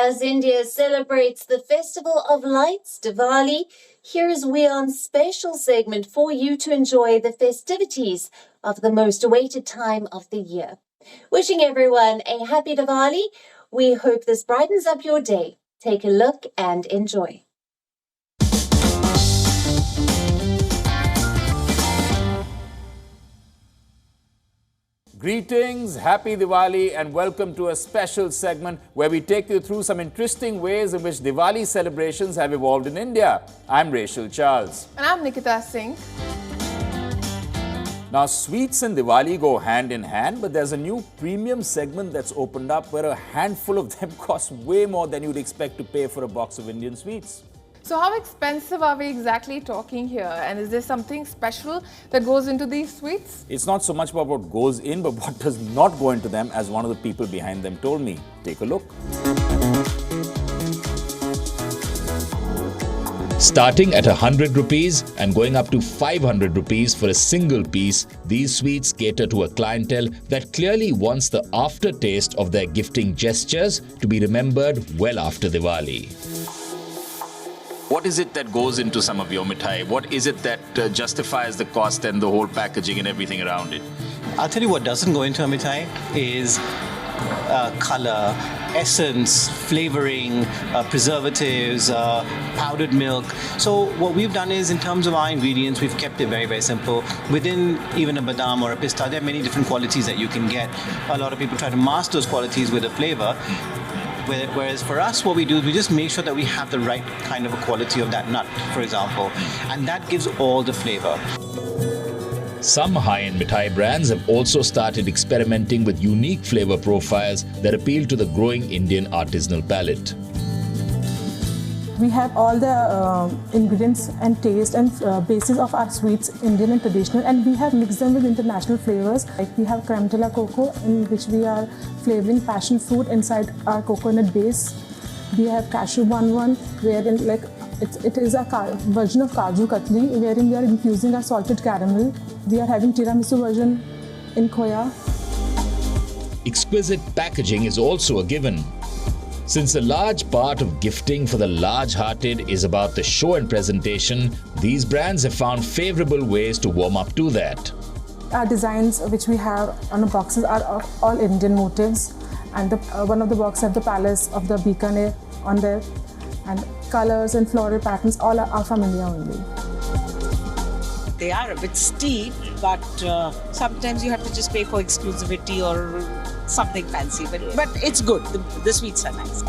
As India celebrates the Festival of Lights, Diwali, here's WION's special segment for you to enjoy the festivities of the most awaited time of the year. Wishing everyone a happy Diwali. We hope this brightens up your day. Take a look and enjoy. Greetings, happy Diwali, and welcome to a special segment where we take you through some interesting ways in which Diwali celebrations have evolved in India. I'm Rachel Charles. And I'm Nikita Singh. Now, sweets and Diwali go hand in hand, but there's a new premium segment that's opened up where a handful of them cost way more than you'd expect to pay for a box of Indian sweets. So how expensive are we exactly talking here? And is there something special that goes into these sweets? It's not so much about what goes in, but what does not go into them, as one of the people behind them told me. Take a look. Starting at 100 rupees and going up to 500 rupees for a single piece, these sweets cater to a clientele that clearly wants the aftertaste of their gifting gestures to be remembered well after Diwali. What is it that goes into some of your mithai? What is it that justifies the cost and the whole packaging and everything around it? I'll tell you what doesn't go into a mithai is color, essence, flavoring, preservatives, powdered milk. So what we've done is, in terms of our ingredients, we've kept it very, very simple. Within even a badam or a pista, there are many different qualities that you can get. A lot of people try to mask those qualities with a flavor. Whereas for us, what we do is we just make sure that we have the right kind of a quality of that nut, for example, and that gives all the flavor. Some high-end mithai brands have also started experimenting with unique flavor profiles that appeal to the growing Indian artisanal palate. We have all the ingredients and taste and basis of our sweets, Indian and traditional, and we have mixed them with international flavors. Like we have creme de la coco, in which we are flavoring passion fruit inside our coconut base. We have cashew one, wherein it is a version of kaju katli, wherein we are infusing our salted caramel. We are having tiramisu version in khoya. Exquisite packaging is also a given. Since a large part of gifting for the large-hearted is about the show and presentation, these brands have found favorable ways to warm up to that. Our designs which we have on the boxes are of all Indian motifs, and one of the boxes have the palace of the Bikaner on there, and colors and floral patterns all are from India only. They are a bit steep, but sometimes you have to just pay for exclusivity or something fancy, but it's good. The sweets are nice.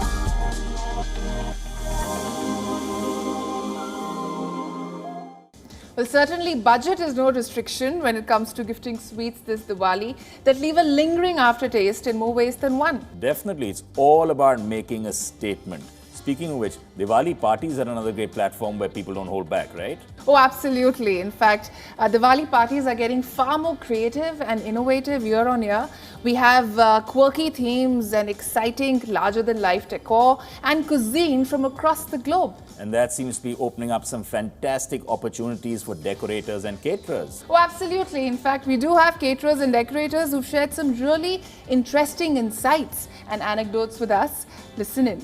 Well, certainly budget is no restriction when it comes to gifting sweets this Diwali that leave a lingering aftertaste in more ways than one. Definitely, it's all about making a statement. Speaking of which, Diwali parties are another great platform where people don't hold back, right? Oh, absolutely. In fact, Diwali parties are getting far more creative and innovative year on year. We have quirky themes and exciting larger-than-life decor and cuisine from across the globe. And that seems to be opening up some fantastic opportunities for decorators and caterers. Oh, absolutely. In fact, we do have caterers and decorators who've shared some really interesting insights and anecdotes with us. Listen in.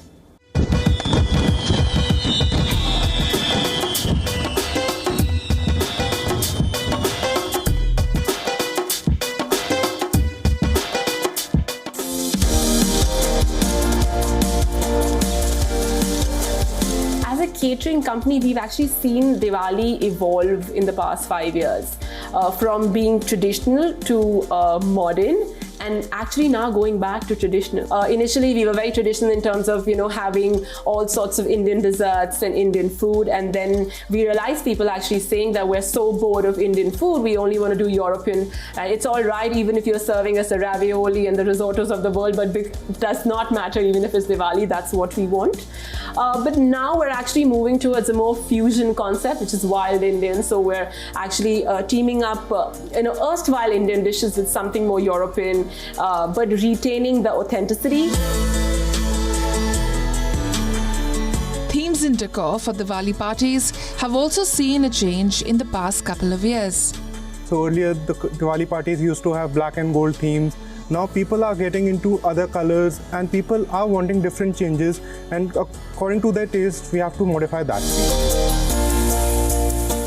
Catering company, we've actually seen Diwali evolve in the past 5 years, from being traditional to modern, and actually now going back to traditional. Initially, we were very traditional in terms of, having all sorts of Indian desserts and Indian food, and then we realized people actually saying that we're so bored of Indian food, we only want to do European. It's all right even if you're serving us the ravioli and the risottos of the world, but it does not matter even if it's Diwali, that's what we want. But now we're actually moving towards a more fusion concept, which is wild Indian. So we're actually teaming up, erstwhile Indian dishes with something more European, but retaining the authenticity. Themes in decor for Diwali parties have also seen a change in the past couple of years. So earlier the Diwali parties used to have black and gold themes, Now people are getting into other colors and people are wanting different changes, and according to their taste, we have to modify that.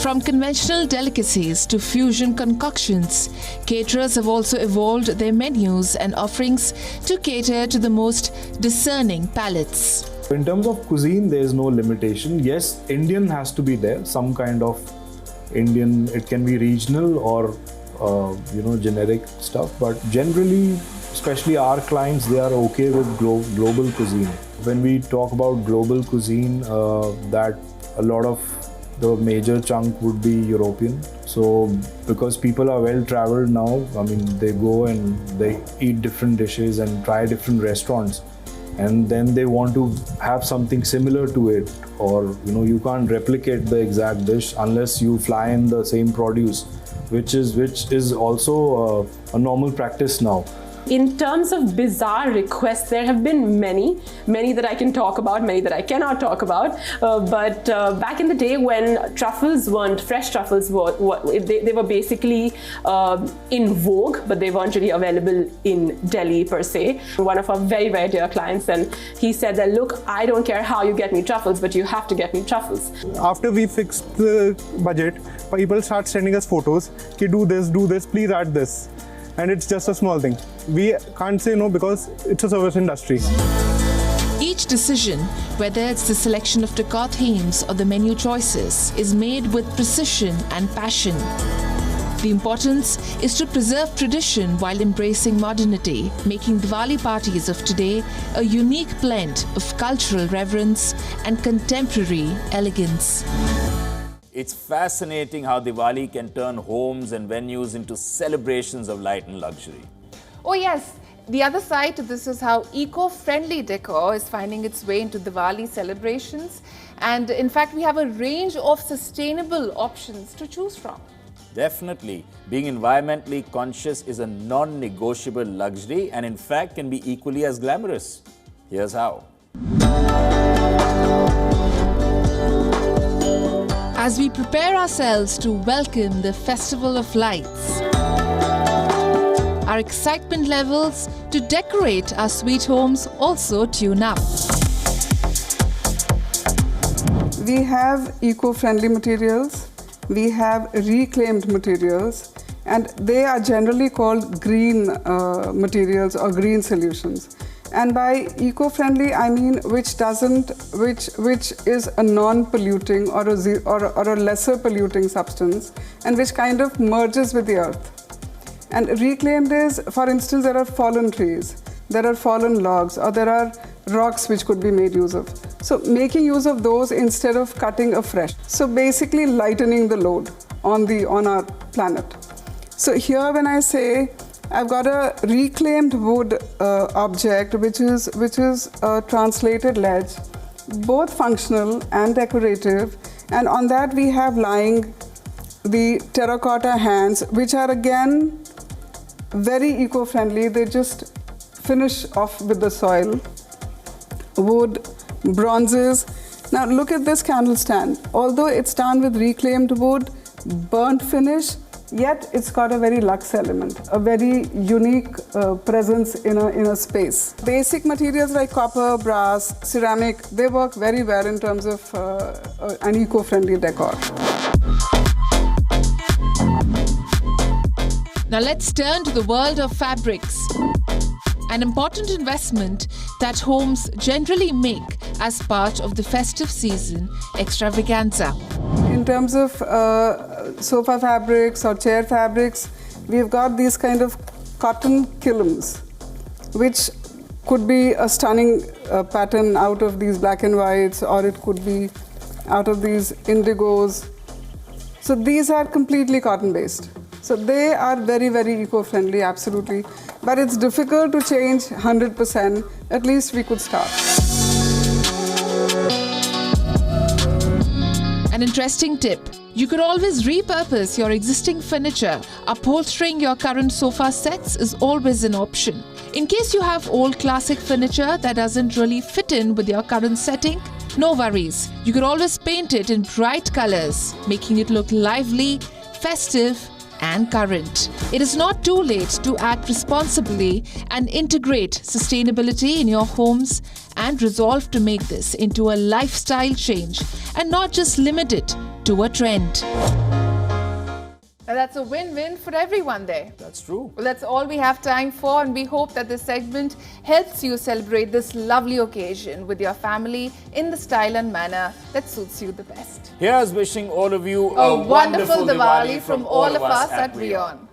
From conventional delicacies to fusion concoctions, caterers have also evolved their menus and offerings to cater to the most discerning palates. In terms of cuisine, there is no limitation. Yes, Indian has to be there, some kind of Indian. It can be regional or generic stuff, but generally, especially our clients, they are okay with global cuisine. When we talk about global cuisine, that a lot of the major chunk would be European. So because people are well traveled now, I mean, they go and they eat different dishes and try different restaurants, and then they want to have something similar to it, or you can't replicate the exact dish unless you fly in the same produce, which is also a normal practice now. In terms of bizarre requests, there have been many that I can talk about, many that I cannot talk about. But back in the day when truffles weren't, fresh truffles they were basically in vogue, but they weren't really available in Delhi per se. One of our very, very dear clients, and he said that, look, I don't care how you get me truffles, but you have to get me truffles. After we fixed the budget, people start sending us photos, okay, do this, please add this. And it's just a small thing. We can't say no because it's a service industry. Each decision, whether it's the selection of decor themes or the menu choices, is made with precision and passion. The importance is to preserve tradition while embracing modernity, making Diwali parties of today a unique blend of cultural reverence and contemporary elegance. It's fascinating how Diwali can turn homes and venues into celebrations of light and luxury. Oh yes, the other side to this is how eco-friendly decor is finding its way into Diwali celebrations. And in fact, we have a range of sustainable options to choose from. Definitely. Being environmentally conscious is a non-negotiable luxury and in fact can be equally as glamorous. Here's how. As we prepare ourselves to welcome the Festival of Lights, our excitement levels to decorate our sweet homes also tune up. We have eco-friendly materials, we have reclaimed materials, and they are generally called green materials or green solutions. And by eco-friendly, I mean which is a non-polluting or a lesser polluting substance, and which kind of merges with the earth. And reclaimed is, for instance, there are fallen trees, there are fallen logs, or there are rocks which could be made use of. So making use of those instead of cutting afresh. So basically lightening the load on our planet. So here when I say I've got a reclaimed wood object which is a translated ledge, both functional and decorative, and on that we have lying the terracotta hands, which are again very eco-friendly. They just finish off with the soil. Wood, bronzes. Now look at this candle stand. Although it's done with reclaimed wood, burnt finish, yet it's got a very luxe element, a very unique presence in a space. Basic materials like copper, brass, ceramic, they work very well in terms of an eco-friendly decor. Now let's turn to the world of fabrics. An important investment that homes generally make as part of the festive season extravaganza. In terms of sofa fabrics or chair fabrics, we've got these kind of cotton kilns, which could be a stunning pattern out of these black and whites, or it could be out of these indigos. So these are completely cotton based. So they are very, very eco-friendly, absolutely. But it's difficult to change 100%. At least we could start. An interesting tip. You could always repurpose your existing furniture. Upholstering your current sofa sets is always an option. In case you have old classic furniture that doesn't really fit in with your current setting, no worries. You could always paint it in bright colors, making it look lively, festive, and current. It is not too late to act responsibly and integrate sustainability in your homes and resolve to make this into a lifestyle change and not just limit it to a trend. And that's a win-win for everyone there. That's true. Well, that's all we have time for, and we hope that this segment helps you celebrate this lovely occasion with your family in the style and manner that suits you the best. Here's wishing all of you a wonderful Diwali from all of us at WION.